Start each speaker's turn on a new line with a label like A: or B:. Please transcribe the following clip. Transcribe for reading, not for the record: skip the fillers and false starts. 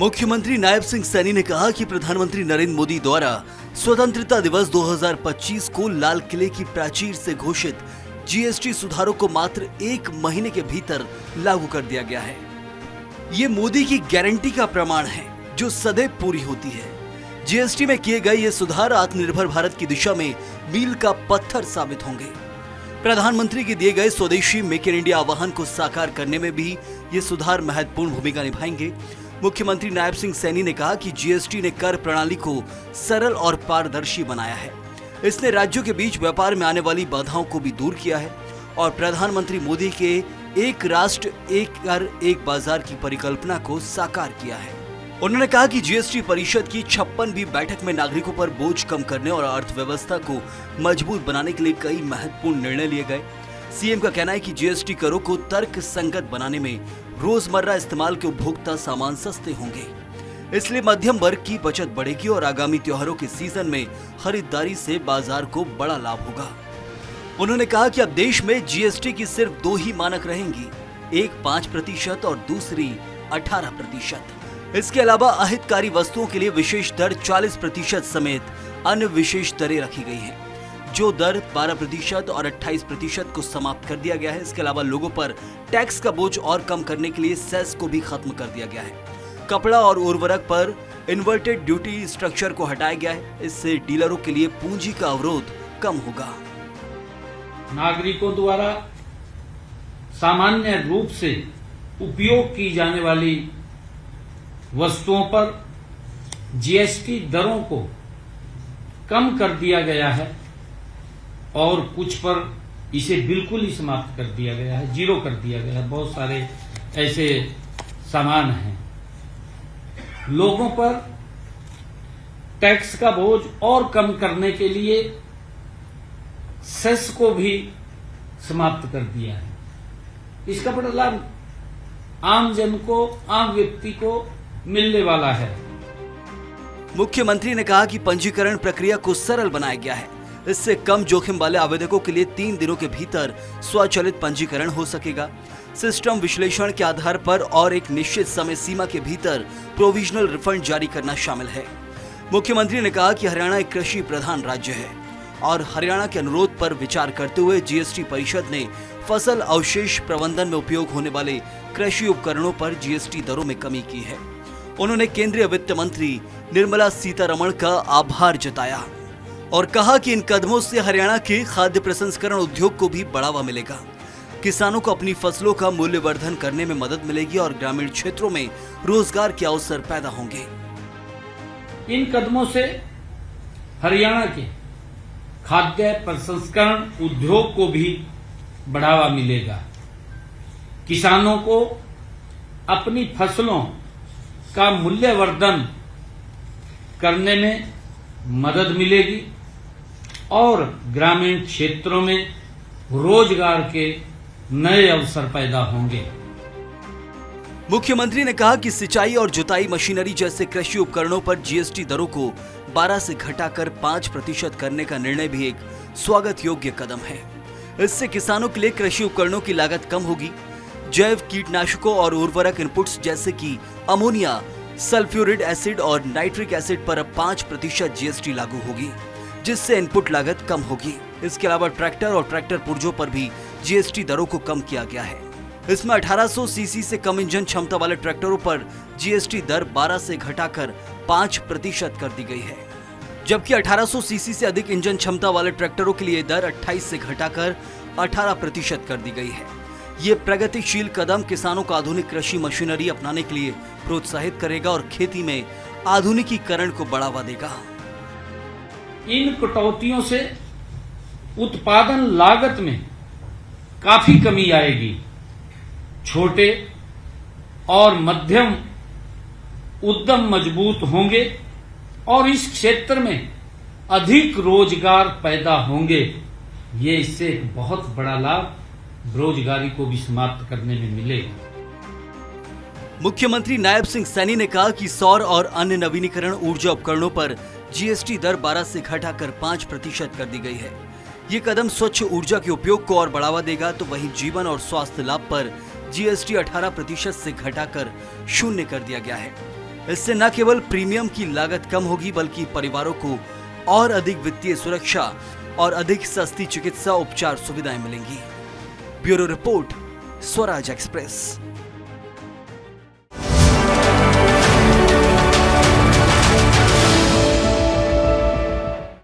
A: मुख्यमंत्री नायब सिंह सैनी ने कहा कि प्रधानमंत्री नरेंद्र मोदी द्वारा स्वतंत्रता दिवस 2025 को लाल किले की प्राचीर से घोषित जीएसटी सुधारों को मात्र 1 महीने के भीतर लागू कर दिया गया है। ये मोदी की गारंटी का प्रमाण है जो सदैव पूरी होती है। जीएसटी में किए गए ये सुधार आत्मनिर्भर भारत की दिशा में मील का पत्थर साबित होंगे। प्रधानमंत्री के दिए गए स्वदेशी मेक इन इंडिया आह्वान को साकार करने में भी ये सुधार महत्वपूर्ण भूमिका निभाएंगे। मुख्यमंत्री नायब सिंह सैनी ने कहा कि जीएसटी ने कर प्रणाली को सरल और पारदर्शी बनाया है। इसने राज्यों के बीच व्यापार में आने वाली बाधाओं को भी दूर किया है और प्रधानमंत्री मोदी के एक राष्ट्र एक कर एक बाजार की परिकल्पना को साकार किया है। उन्होंने कहा कि जीएसटी परिषद की 56वीं बैठक में नागरिकों पर बोझ कम करने और अर्थव्यवस्था को मजबूत बनाने के लिए कई महत्वपूर्ण निर्णय लिए गए। सीएम का कहना है कि जीएसटी करों को तर्क संगत बनाने में रोजमर्रा इस्तेमाल के उपभोक्ता सामान सस्ते होंगे, इसलिए मध्यम वर्ग की बचत बढ़ेगी और आगामी त्योहारों के सीजन में खरीदारी से बाजार को बड़ा लाभ होगा। उन्होंने कहा कि अब देश में जीएसटी की सिर्फ 2 ही मानक रहेंगी, एक 5% और दूसरी 18%। इसके अलावा अहितकारी वस्तुओं के लिए विशेष दर 40% समेत अन्य विशेष दरें रखी गई हैं। जो दर 12% और 28% को समाप्त कर दिया गया है। इसके अलावा लोगों पर टैक्स का बोझ और कम करने के लिए सेस को भी खत्म कर दिया गया है। कपड़ा और उर्वरक पर इन्वर्टेड ड्यूटी स्ट्रक्चर को हटाया गया है। इससे डीलरों के लिए पूंजी का अवरोध कम होगा।
B: नागरिकों द्वारा सामान्य रूप से उपयोग की जाने वाली वस्तुओं पर जीएसटी दरों को कम कर दिया गया है और कुछ पर इसे बिल्कुल ही समाप्त कर दिया गया है, 0 कर दिया गया है। बहुत सारे ऐसे सामान हैं। लोगों पर टैक्स का बोझ और कम करने के लिए सेस को भी समाप्त कर दिया है। इसका बड़ा लाभ आम जन को, आम व्यक्ति को मिलने वाला है।
A: मुख्यमंत्री ने कहा कि पंजीकरण प्रक्रिया को सरल बनाया गया है। इससे कम जोखिम वाले आवेदकों के लिए 3 दिनों के भीतर स्वचालित पंजीकरण हो सकेगा। सिस्टम विश्लेषण के आधार पर और एक निश्चित समय सीमा के भीतर प्रोविजनल रिफंड जारी करना शामिल है। मुख्यमंत्री ने कहा कि हरियाणा एक कृषि प्रधान राज्य है और हरियाणा के अनुरोध पर विचार करते हुए जीएसटी परिषद ने फसल अवशेष प्रबंधन में उपयोग होने वाले कृषि उपकरणों पर जीएसटी दरों में कमी की है। उन्होंने केंद्रीय वित्त मंत्री निर्मला सीतारमण का आभार जताया और कहा कि इन कदमों से हरियाणा के खाद्य प्रसंस्करण उद्योग को भी बढ़ावा मिलेगा। किसानों को अपनी फसलों का मूल्यवर्धन करने में मदद मिलेगी और ग्रामीण क्षेत्रों में रोजगार के अवसर पैदा होंगे।
B: इन कदमों से हरियाणा के खाद्य प्रसंस्करण उद्योग को भी बढ़ावा मिलेगा। किसानों को अपनी फसलों का मूल्यवर्धन करने में मदद मिलेगी और ग्रामीण क्षेत्रों में रोजगार के नए अवसर पैदा होंगे।
A: मुख्यमंत्री ने कहा कि सिंचाई और जुताई मशीनरी जैसे कृषि उपकरणों पर जीएसटी दरों को 12 से घटाकर 5% करने का निर्णय भी एक स्वागत योग्य कदम है। इससे किसानों के लिए कृषि उपकरणों की लागत कम होगी। जैव कीटनाशकों और उर्वरक इनपुट्स जैसे कि अमोनिया, सल्फ्यूरिक एसिड और नाइट्रिक एसिड पर अब 5% जीएसटी लागू होगी, जिससे इनपुट लागत कम होगी। इसके अलावा ट्रैक्टर और ट्रैक्टर पुर्जों पर भी जीएसटी दरों को कम किया गया है। इसमें 1800 सीसी से कम इंजन क्षमता वाले ट्रैक्टरों पर जीएसटी दर 12 से घटाकर 5% कर दी गई है, जबकि 1800 सीसी से अधिक इंजन क्षमता वाले ट्रैक्टरों के लिए दर 28 से घटाकर 18% कर दी गई है। ये प्रगतिशील कदम किसानों को आधुनिक कृषि मशीनरी अपनाने के लिए प्रोत्साहित करेगा और खेती में आधुनिकीकरण को बढ़ावा देगा।
B: इन कटौतियों से उत्पादन लागत में काफी कमी आएगी। छोटे और मध्यम उद्यम मजबूत होंगे और इस क्षेत्र में अधिक रोजगार पैदा होंगे। ये इससे एक बहुत बड़ा लाभ बेरोजगारी को भी समाप्त करने में मिलेगा।
A: मुख्यमंत्री नायब सिंह सैनी ने कहा कि सौर और अन्य नवीनीकरण ऊर्जा उपकरणों पर जीएसटी दर 12 से घटाकर 5% कर दी गई है। ये कदम स्वच्छ ऊर्जा के उपयोग को और बढ़ावा देगा, तो वहीं जीवन और स्वास्थ्य लाभ पर जीएसटी 18% से घटाकर 0 कर दिया गया है। इससे न केवल प्रीमियम की लागत कम होगी बल्कि परिवारों को और अधिक वित्तीय सुरक्षा और अधिक सस्ती चिकित्सा उपचार सुविधाएं मिलेंगी। Bureau report, Swaraj express.